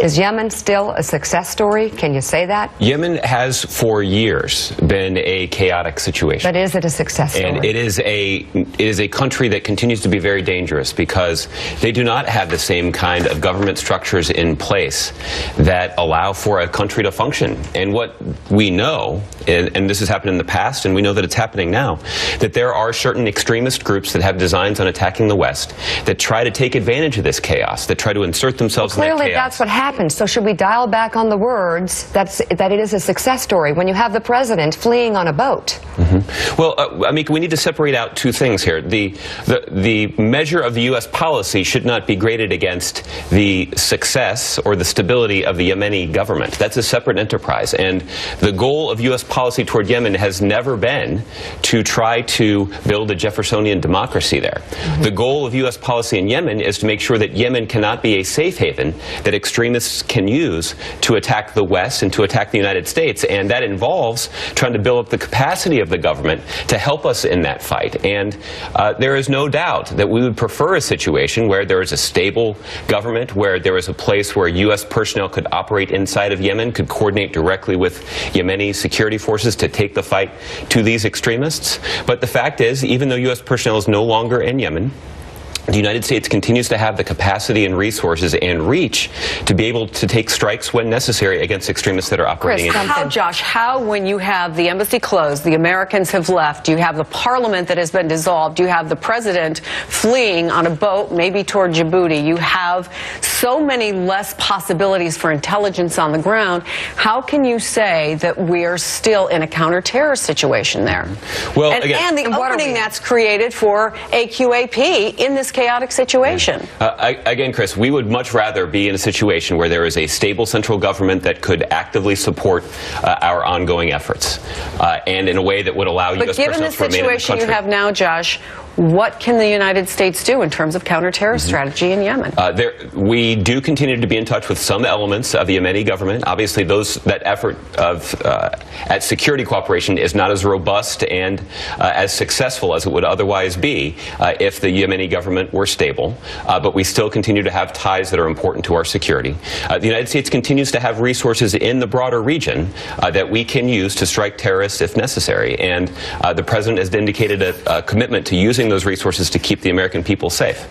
Is Yemen still a success story? Can you say that? Yemen has for years been a chaotic situation. But is it a success story? And it is a country that continues to be very dangerous because they do not have the same kind of government structures in place that allow for a country to function. And what we know, and this has happened in the past, and we know that it's happening now, that there are certain extremist groups that have designs on attacking the West that try to take advantage of this chaos, that try to insert themselves in that chaos. Clearly that's what happened. So should we dial back on the words that it is a success story when you have the president fleeing on a boat? Well, Amika, we need to separate out two things here. The measure of the U.S. policy should not be graded against the success or the stability of the Yemeni government. That's a separate enterprise. And the goal of U.S. policy toward Yemen has never been to try to build a Jeffersonian democracy there. The goal of U.S. policy in Yemen is to make sure that Yemen cannot be a safe haven that extremists can use to attack the West and to attack the United States. And that involves trying to build up the capacity of the government to help us in that fight. And there is no doubt that we would prefer a situation where there is a stable government, where there is a place where U.S. personnel could operate inside of Yemen, could coordinate directly with Yemeni security forces to take the fight to these extremists. But the fact is, even though U.S. personnel is no longer in Yemen, the United States continues to have the capacity and resources and reach to be able to take strikes when necessary against extremists that are operating in Yemen. Josh, how, when you have the embassy closed, the Americans have left, you have the parliament that has been dissolved, you have the president fleeing on a boat, maybe toward Djibouti, you have so many less possibilities for intelligence on the ground, how can you say that we're still in a counterterror situation there? Well, and the opening that's created for AQAP in this chaotic situation. Again, Chris, we would much rather be in a situation where there is a stable central government that could actively support our ongoing efforts and in a way that would allow U.S. personnel to remain in the country. But given the situation you have now, Josh, what can the United States do in terms of counterterror strategy in Yemen? We do continue to be in touch with some elements of the Yemeni government. Obviously, that effort at security cooperation is not as robust and as successful as it would otherwise be if the Yemeni government were stable. But we still continue to have ties that are important to our security. The United States continues to have resources in the broader region that we can use to strike terrorists if necessary. And the president has indicated a commitment to using those resources to keep the American people safe.